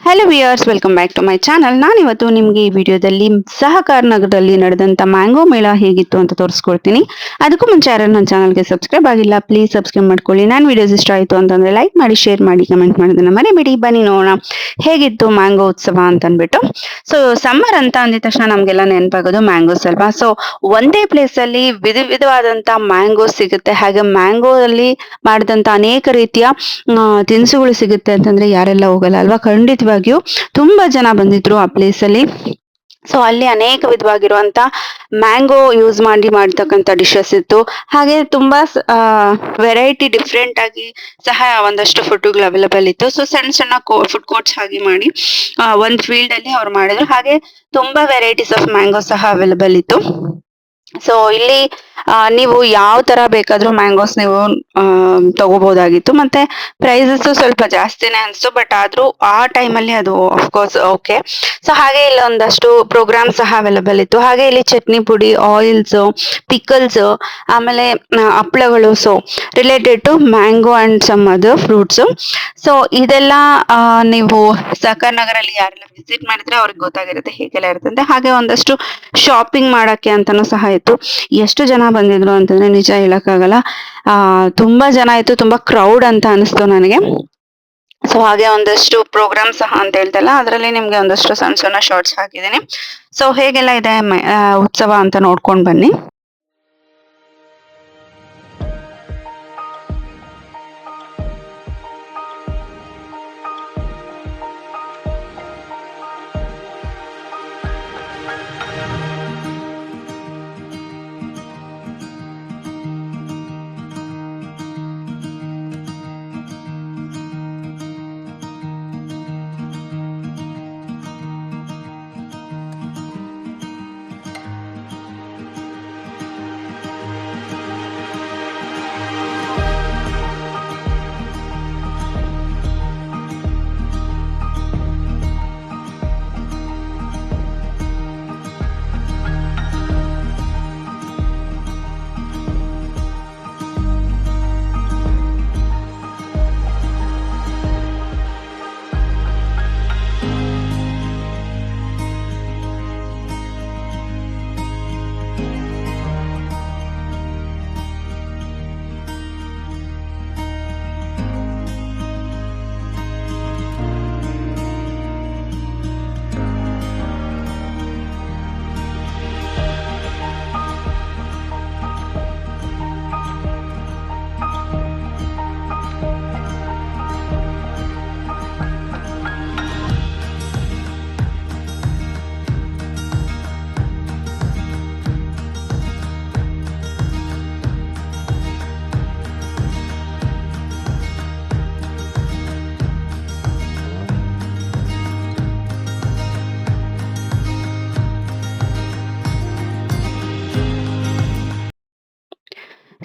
Hello viewers, welcome back to my channel. ನಾನಿವತ್ತು ನಿಮಗೆ ಈ ವಿಡಿಯೋದಲ್ಲಿ ಸಹಕಾರ ನಗರದಲ್ಲಿ ನಡೆದಂಥ ಮ್ಯಾಂಗೋ ಮೇಳ ಹೇಗಿತ್ತು ಅಂತ ತೋರಿಸ್ಕೊಡ್ತೀನಿ. ಅದಕ್ಕೂ ಮುಂಚೆ ಯಾರು ನನ್ನ ಚಾನಲ್ಗೆ ಸಬ್ಸ್ಕ್ರೈಬ್ ಆಗಿಲ್ಲ, ಪ್ಲೀಸ್ ಸಬ್ಸ್ಕ್ರೈಬ್ ಮಾಡ್ಕೊಳ್ಳಿ. ನಾನು ವಿಡಿಯೋಸ್ ಇಷ್ಟ ಆಯಿತು ಅಂತಂದರೆ ಲೈಕ್ ಮಾಡಿ, ಶೇರ್ ಮಾಡಿ, ಕಮೆಂಟ್ ಮಾಡೋದನ್ನ ಮರಿಬೇಡಿ. ಬನ್ನಿ ನೋಡೋಣ ಹೇಗಿತ್ತು ಮ್ಯಾಂಗೋ ಉತ್ಸವ ಅಂತ ಅಂದ್ಬಿಟ್ಟು. ಸೊ ಸಮ್ಮರ್ ಅಂತ ಅಂದಿದ ತಕ್ಷಣ ನಮಗೆಲ್ಲ ನೆನಪಾಗೋದು ಮ್ಯಾಂಗೋಸ್ ಅಲ್ವಾ. ಸೊ ಒಂದೇ ಪ್ಲೇಸಲ್ಲಿ ವಿಧವಾದಂಥ ಮ್ಯಾಂಗೋ ಸಿಗುತ್ತೆ. ಹಾಗೆ ಮ್ಯಾಂಗೋ ಅಲ್ಲಿ ಮಾಡಿದಂಥ ಅನೇಕ ರೀತಿಯ ತಿನಿಸುಗಳು ಸಿಗುತ್ತೆ ಅಂತಂದ್ರೆ ಯಾರೆಲ್ಲ ಹೋಗಲ್ಲ ಅಲ್ವಾ. ಖಂಡಿತವಾಗಿಯೂ ತುಂಬಾ ಜನ ಬಂದಿದ್ರು ಆ ಪ್ಲೇಸ್ ಅಲ್ಲಿ. ಸೊ ಅಲ್ಲಿ ಅನೇಕ ವಿಧವಾಗಿರುವಂತ ಮ್ಯಾಂಗೋ ಯೂಸ್ ಮಾಡಿ ಮಾಡ್ತಕ್ಕಂಥ ಡಿಶಸ್ ಇತ್ತು. ಹಾಗೆ ತುಂಬಾ ವೆರೈಟಿ ಡಿಫ್ರೆಂಟ್ ಆಗಿ ಸಹ ಒಂದಷ್ಟು ಫುಡ್ಗಳು ಅವೈಲಬಲ್ ಇತ್ತು. ಸೊ ಸಣ್ಣ ಸಣ್ಣ ಫುಡ್ ಕೋರ್ಟ್ಸ್ ಹಾಗೆ ಮಾಡಿ ಒಂದ್ ಫೀಲ್ಡ್ ಅಲ್ಲಿ ಅವ್ರು ಮಾಡಿದ್ರು. ಹಾಗೆ ತುಂಬಾ ವೆರೈಟೀಸ್ ಆಫ್ ಮ್ಯಾಂಗೋ ಸಹ ಅವೈಲಬಲ್ ಇತ್ತು. ಸೊ ಇಲ್ಲಿ ನೀವು ಯಾವ ತರ ಬೇಕಾದ್ರೂ ಮ್ಯಾಂಗೋಸ್ ನೀವು ತಗೋಬಹುದಾಗಿತ್ತು. ಮತ್ತೆ ಪ್ರೈಸಸ್ ಸ್ವಲ್ಪ ಜಾಸ್ತಿನೇ ಅನ್ಸ್ತು, ಬಟ್ ಆದ್ರೂ ಆ ಟೈಮಲ್ಲಿ ಅದು ಅಫ್ಕೋರ್ಸ್ ಓಕೆ. ಸೊ ಹಾಗೆ ಇಲ್ಲಿ ಒಂದಷ್ಟು ಪ್ರೋಗ್ರಾಮ್ ಸಹ ಅವೈಲಬಲ್ ಇತ್ತು. ಹಾಗೆ ಇಲ್ಲಿ ಚಟ್ನಿ ಪುಡಿ, ಆಯಿಲ್ಸ್, ಪಿಕಲ್ಸ್, ಆಮೇಲೆ ಹಪ್ಪಳಗಳು, so related to mango and some other fruits. So ಇದೆಲ್ಲ ನೀವು ಸಹಕಾರ ನಗರಲ್ಲಿ ಯಾರೆಲ್ಲ ವಿಸಿಟ್ ಮಾಡಿದ್ರೆ ಅವ್ರಿಗೆ ಗೊತ್ತಾಗಿರುತ್ತೆ ಹೇಗೆಲ್ಲ ಇರುತ್ತೆ. ಹಾಗೆ ಒಂದಷ್ಟು ಶಾಪಿಂಗ್ ಮಾಡಕ್ಕೆ ಅಂತಾನು ಸಹ ಇತ್ತು. ಎಷ್ಟು ಜನ ಬಂದಿದ್ರು ಅಂತಂದ್ರೆ ನಿಜ ಹೇಳಕ್ಕಾಗಲ್ಲ. ತುಂಬಾ ಜನ ಇತ್ತು, ತುಂಬಾ ಕ್ರೌಡ್ ಅಂತ ಅನಿಸ್ತು ನನಗೆ. ಸೊ ಹಾಗೆ ಒಂದಷ್ಟು ಪ್ರೋಗ್ರಾಮ್ ಸಹ ಅಂತ ಹೇಳ್ತಲ್ಲ, ಅದರಲ್ಲಿ ನಿಮ್ಗೆ ಒಂದಷ್ಟು ಸಣ್ಣ ಸಣ್ಣ ಶಾರ್ಟ್ಸ್ ಹಾಕಿದ್ದೀನಿ. ಸೊ ಹೇಗೆಲ್ಲ ಇದೆ ಉತ್ಸವ ಅಂತ ನೋಡ್ಕೊಂಡ್ ಬನ್ನಿ.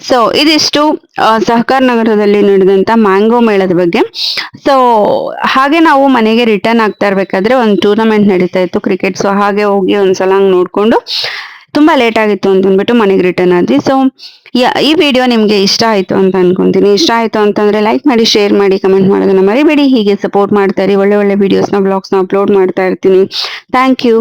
ಸೊ ಇದಿಷ್ಟು ಸಹಕಾರ ನಗರದಲ್ಲಿ ನಡೆದಂತ ಮ್ಯಾಂಗೋ ಮೇಳದ ಬಗ್ಗೆ. ಸೊ ಹಾಗೆ ನಾವು ಮನೆಗೆ ರಿಟರ್ನ್ ಆಗ್ತಾ ಇರ್ಬೇಕಾದ್ರೆ ಒಂದು ಟೂರ್ನಮೆಂಟ್ ನಡೀತಾ ಇತ್ತು ಕ್ರಿಕೆಟ್. ಸೊ ಹಾಗೆ ಹೋಗಿ ಒಂದ್ಸಲ ಹಂಗೆ ನೋಡ್ಕೊಂಡು ತುಂಬಾ ಲೇಟ್ ಆಗಿತ್ತು ಅಂತ ಅಂದ್ಬಿಟ್ಟು ಮನೆಗೆ ರಿಟರ್ನ್ ಆದ್ವಿ. ಸೊ ಈ ವಿಡಿಯೋ ನಿಮ್ಗೆ ಇಷ್ಟ ಆಯ್ತು ಅಂತ ಅನ್ಕೊಂತೀನಿ. ಇಷ್ಟ ಆಯ್ತು ಅಂತಂದ್ರೆ ಲೈಕ್ ಮಾಡಿ, ಶೇರ್ ಮಾಡಿ, ಕಮೆಂಟ್ ಮಾಡೋದನ್ನ ಮರಿಬೇಡಿ. ಹೀಗೆ ಸಪೋರ್ಟ್ ಮಾಡ್ತಾ ಇರಿ. ಒಳ್ಳೆ ಒಳ್ಳೆ ವಿಡಿಯೋಸ್ನ, ಬ್ಲಾಗ್ಸ್ನ ಅಪ್ಲೋಡ್ ಮಾಡ್ತಾ ಇರ್ತೀನಿ. Thank you.